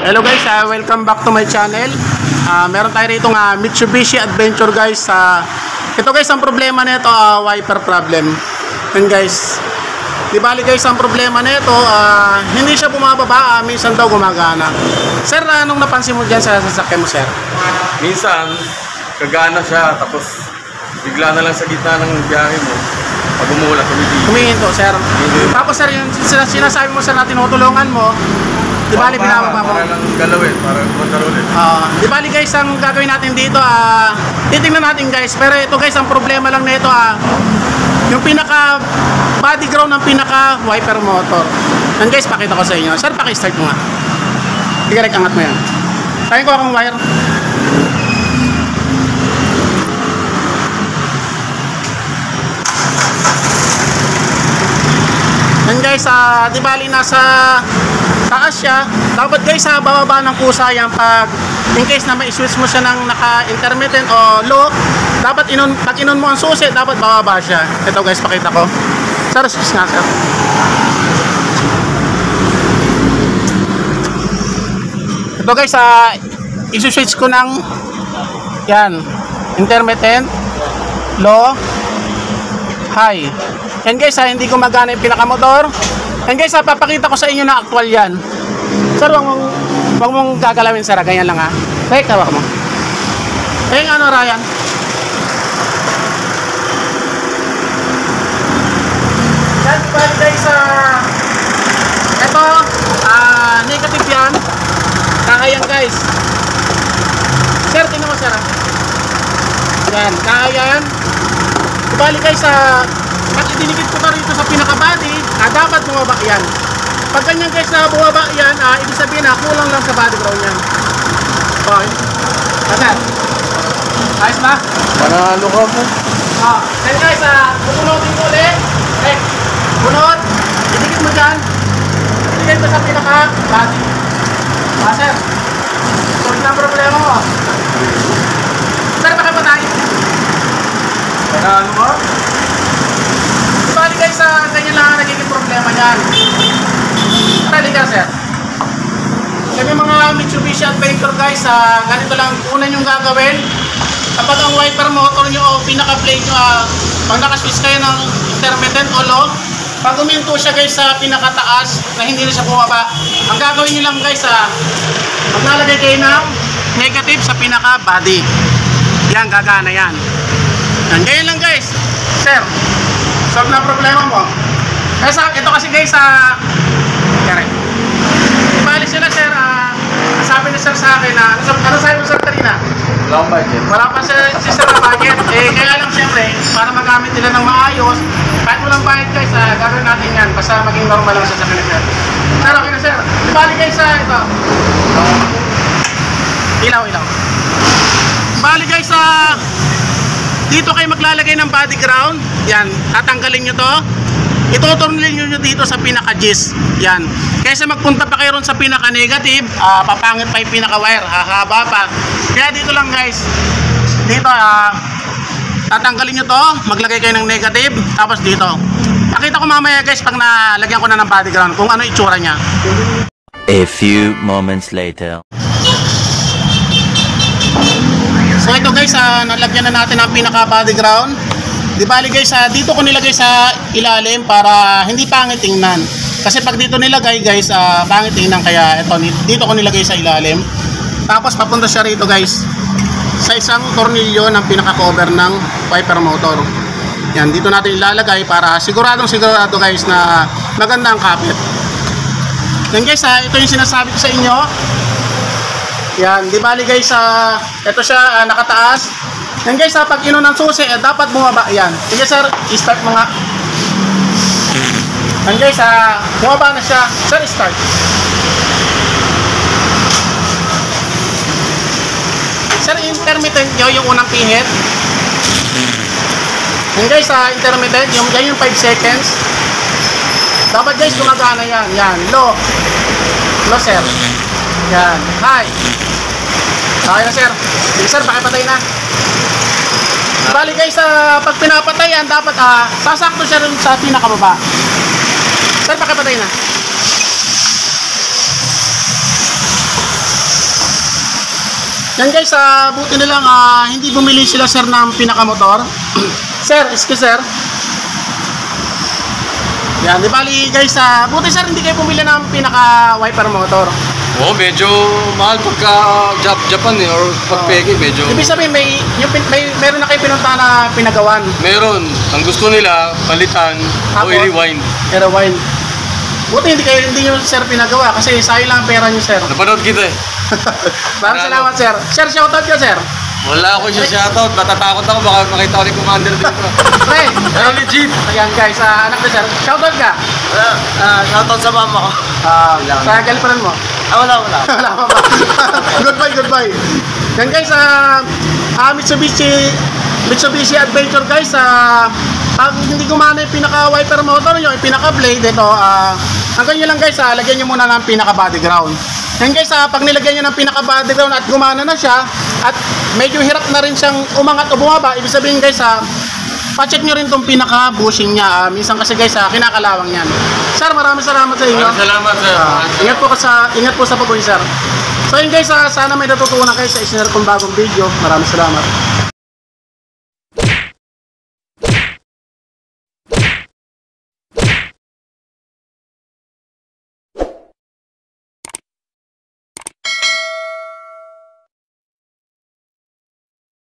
Hello guys, welcome back to my channel. Meron tayo rito nga Mitsubishi Adventure guys. Ito guys, ang problema nito wiper problem. And guys, di bali guys, ang problema nito hindi siya bumababa, minsan daw gumagana. Sir, anong napansin mo diyan sa sasakyan mo, sir? Minsan kagana siya tapos bigla na lang sa gitna ng biyahe mo pag umulan humihinto, sir. Tapos sir, yung sinasabi mo sir na tinutulungan mo, di bali binababa mo? Para lang galawin, para kontrolin. Di bali guys, ang gagawin natin dito, titingnan natin guys. Pero ito guys, ang problema lang nito yung pinaka body ground ng pinaka wiper motor. And guys, pakita ko sa inyo. Sir, paki-start mo nga. Direct angat mo yan. Tayo ko akong wire. And guys, di bali nasa taas siya. Dapat guys, bababa ng kusa yan pag in case na ma-switch mo siya ng naka-intermittent o low. Dapat pag inon mo ang susi, dapat bababa siya. Ito guys, pakita ko. Sir, switch nga sir. Ito guys, i-switch ko ng yan, intermittent, low, high. Yan guys, hindi ko magana yung pinakamotor. Yan guys, papakita ko sa inyo na actual yan. Sir, wag mong gagalawin sir, ganyan lang ha. Right, hawak mo. Ano, Ryan? Yan guys, ito, negative yan. Kaya guys. Sir, tingnan mo sir. Yan, kaya yan. Bali guys, pag idinikit ko ka rito sa pinaka-body, dapat bumaba yan. Pag ganyan guys na bumaba yan, ibig sabihin kulang lang sa body ground yan. Okay. Sir, ayos ba? Panalo ka po. Then guys, pupunutin ko ulit. Punot. Idikit mo dyan. Idikit mo sa pinaka-body. Sir, solve na ang problema mo. Sir, baka pa tayo? Panalo ka? Bali guys, ganyan lang ang nagiging problema niyan. Tali ka sir. Kami mga Mitsubishi Adventure guys, ganito lang una yung gagawin. Kapag ang wiper motor nyo o pinaka-plate nyo, pag nakaswitch kayo ng intermittent o low, pag uminto siya guys sa pinakataas na hindi na siya bumaba, ang gagawin nyo lang guys, maglalagay kayo ng negative sa pinaka-body. Yan, gagana yan. Ganyan lang guys. Sir, solve na problema mo. Kasi ito kasi guys, bali sila sir, sabi ni sir sa akin ano sabi mo sir kanina? Wala akong budget. Wala pa si sir na budget. Kaya lang siyempre, para magamit nila ng maayos, kahit walang bayad guys, gagawin natin yan. Basta maging normal lang sa kanila sir. Sir, okay na sir. Bali guys, ito. Ilaw. Bali guys, dito kayo maglalagay ng body ground. Yan, tatanggalin nyo to. Ituturnin nyo dito sa pinaka-gis. Yan. Kaysa magpunta pa kayo ron sa pinaka-negative, papangit pa yung pinaka-wire. Hahaba pa. Kaya dito lang guys. Dito, tatanggalin nyo to. Maglagay kayo ng negative. Tapos dito. Pakita ko mamaya guys pag nalagyan ko na ng body ground kung ano itsura nya. A few moments later. So ito guys, nalagyan na natin ang pinaka body ground. Di bali guys, dito ko nilagay sa ilalim para hindi pangit tingnan. Kasi pag dito nilagay guys, pangit tingnan, kaya ito dito ko nilagay sa ilalim. Tapos papunta siya rito guys sa isang tornilyo ng pinaka cover ng wiper motor. Yan, dito natin ilalagay para sigurado guys na maganda ang kapit. Yan guys, ito yung sinasabi ko sa inyo. Yan, di bali guys, ito siya nakataas. Yan guys, pag inon ng susi, dapat bumaba yan. Sige sir, i-start mo nga. Yan guys, bumaba na siya. Sir, start. Sir, intermittent nyo yung unang pihit. Yan guys, intermittent, yung 5 seconds. Dapat guys, gumagana yan. Yan, low. Low sir. Yan, high. Okay na sir. Sige sir, pakipatay na. Bali guys, pag pinapatayan, dapat sasakto siya rin sa pinakababa. Sir, pakipatay na. Yan guys, buti na lang hindi bumili sila sir ng pinakamotor. Sir, excuse sir. Yan, di bali guys, buti sir hindi kayo bumili ng pinaka-wiper motor. Oo, medyo mahal pagka Japan or pag Peke, medyo... Ibig sabihin, meron na kayo pinuntahan na pinagawan. Meron. Ang gusto nila, palitan o Tapos? i-rewind. Rewind. Buti hindi nyo sir pinagawa kasi sayang lang ang pera nyo sir. Napanood kita eh. Maraming salamat sir. Sir, shoutout ka sir. Wala ako siya shoutout. Natatakot ako. Baka makita ko ni Commander dito. Pre, Pero legit. ayan guys, anak na sir. Shoutout ka. Shoutout sa mama ko. Sa girlfriend mo. Wala. Wala pa ba? Goodbye. Yan guys, Mitsubishi Adventure guys, pag hindi gumana yung pinaka-wiper motor nyo, yung pinaka-blade, ito, hanggang nyo lang guys, lagyan nyo muna ng pinaka-body ground. Yan guys, pag nilagyan nyo ng pinaka-body ground at gumana na siya, at medyo hirap na rin siyang umangat o bumaba, ibig sabihin guys, pa-check nyo rin itong pinaka-bushing niya. Minsan kasi guys, kinakalawang yan. Sir, maraming salamat sa inyo. Salamat sir. Ingat po sa pag-uwi sir. So yun guys, sana may natutunan kayo sa isinare kong bagong video. Maraming salamat.